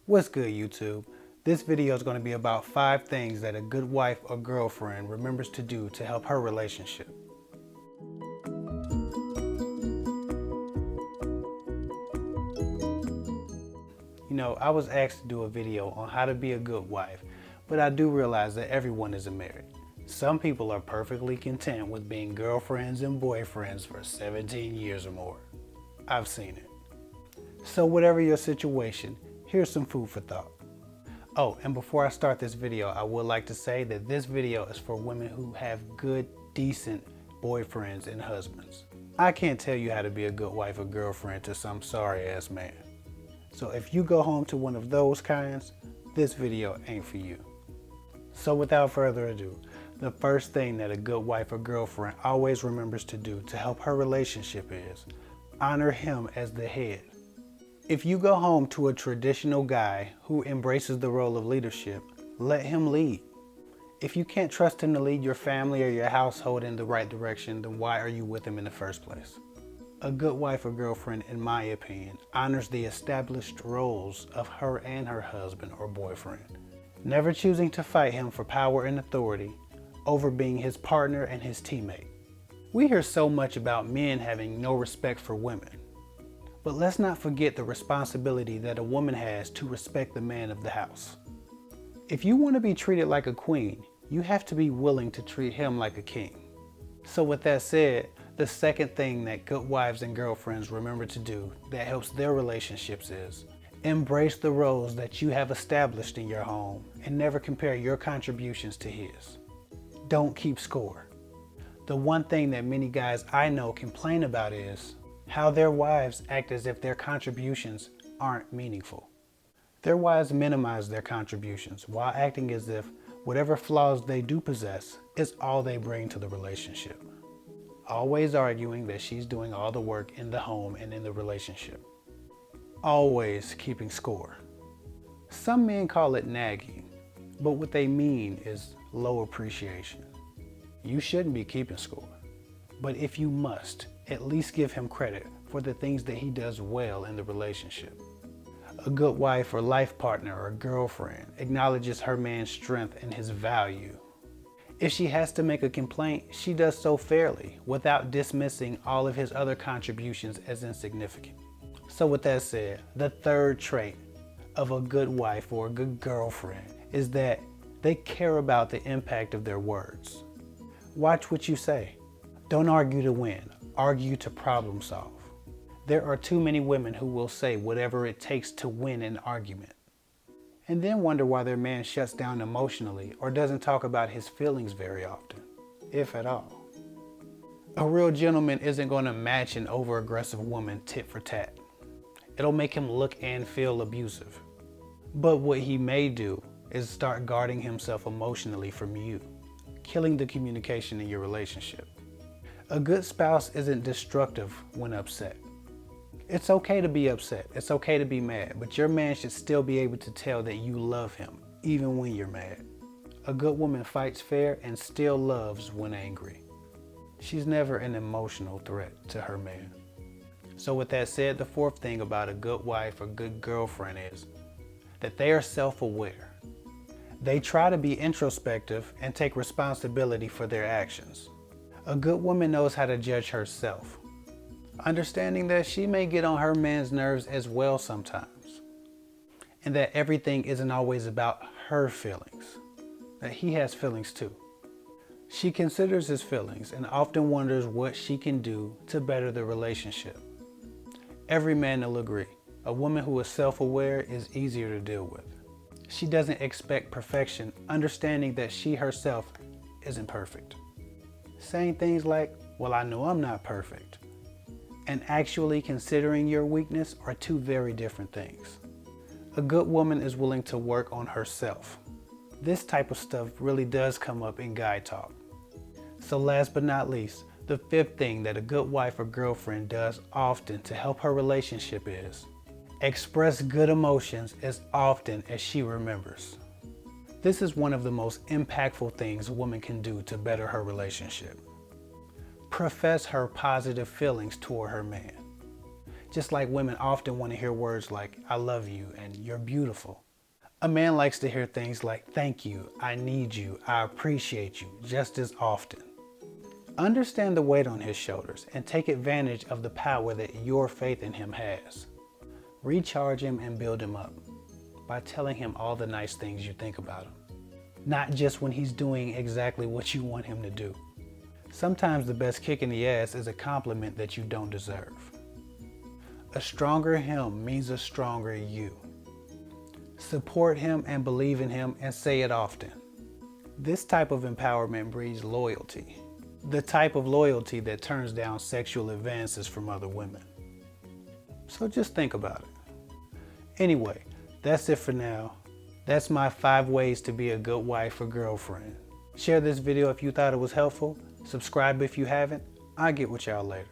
What's good, YouTube? This video is going to be about 5 things that a good wife or girlfriend remembers to do to help her relationship. I was asked to do a video on how to be a good wife, but I do realize that everyone isn't married. Some people are perfectly content with being girlfriends and boyfriends for 17 years or more. I've seen it. So whatever your situation, here's some food for thought. Oh, and before I start this video, I would like to say that this video is for women who have good, decent boyfriends and husbands. I can't tell you how to be a good wife or girlfriend to some sorry ass man. So if you go home to one of those kinds, this video ain't for you. So without further ado, the first thing that a good wife or girlfriend always remembers to do to help her relationship is honor him as the head. If you go home to a traditional guy who embraces the role of leadership, let him lead. If you can't trust him to lead your family or your household in the right direction, then why are you with him in the first place? A good wife or girlfriend, in my opinion, honors the established roles of her and her husband or boyfriend, never choosing to fight him for power and authority over being his partner and his teammate. We hear so much about men having no respect for women. But let's not forget the responsibility that a woman has to respect the man of the house. If you want to be treated like a queen, you have to be willing to treat him like a king. So with that said, the second thing that good wives and girlfriends remember to do that helps their relationships is embrace the roles that you have established in your home and never compare your contributions to his. Don't keep score. The one thing that many guys I know complain about is how their wives act as if their contributions aren't meaningful. Their wives minimize their contributions while acting as if whatever flaws they do possess is all they bring to the relationship. Always arguing that she's doing all the work in the home and in the relationship. Always keeping score. Some men call it nagging, but what they mean is low appreciation. You shouldn't be keeping score, but if you must, at least give him credit for the things that he does well in the relationship. A good wife or life partner or girlfriend acknowledges her man's strength and his value. If she has to make a complaint, she does so fairly, without dismissing all of his other contributions as insignificant. So with that said, the third trait of a good wife or a good girlfriend is that they care about the impact of their words. Watch what you say. Don't argue to win, argue to problem solve. There are too many women who will say whatever it takes to win an argument, and then wonder why their man shuts down emotionally or doesn't talk about his feelings very often, if at all. A real gentleman isn't going to match an over-aggressive woman tit for tat. It'll make him look and feel abusive. But what he may do is start guarding himself emotionally from you, killing the communication in your relationship. A good spouse isn't destructive when upset. It's okay to be upset, it's okay to be mad, but your man should still be able to tell that you love him, even when you're mad. A good woman fights fair and still loves when angry. She's never an emotional threat to her man. So with that said, the fourth thing about a good wife or good girlfriend is that they are self-aware. They try to be introspective and take responsibility for their actions. A good woman knows how to judge herself, understanding that she may get on her man's nerves as well sometimes, and that everything isn't always about her feelings, that he has feelings too. She considers his feelings and often wonders what she can do to better the relationship. Every man will agree, a woman who is self-aware is easier to deal with. She doesn't expect perfection, understanding that she herself isn't perfect. Saying things like, well, I know I'm not perfect, and actually considering your weakness are two very different things. A good woman is willing to work on herself. This type of stuff really does come up in guy talk. So last but not least, the fifth thing that a good wife or girlfriend does often to help her relationship is express good emotions as often as she remembers. This is one of the most impactful things a woman can do to better her relationship. Profess her positive feelings toward her man. just like women often want to hear words like, I love you and you're beautiful. A man likes to hear things like, thank you, I need you, I appreciate you, just as often. Understand the weight on his shoulders and take advantage of the power that your faith in him has. Recharge him and build him up by telling him all the nice things you think about him, not just when he's doing exactly what you want him to do. Sometimes the best kick in the ass is a compliment that you don't deserve. A stronger him means a stronger you. Support him and believe in him and say it often. This type of empowerment breeds loyalty, the type of loyalty that turns down sexual advances from other women. So just think about it. Anyway, that's it for now. That's my 5 ways to be a good wife or girlfriend. Share this video if you thought it was helpful. Subscribe if you haven't. I'll get with y'all later.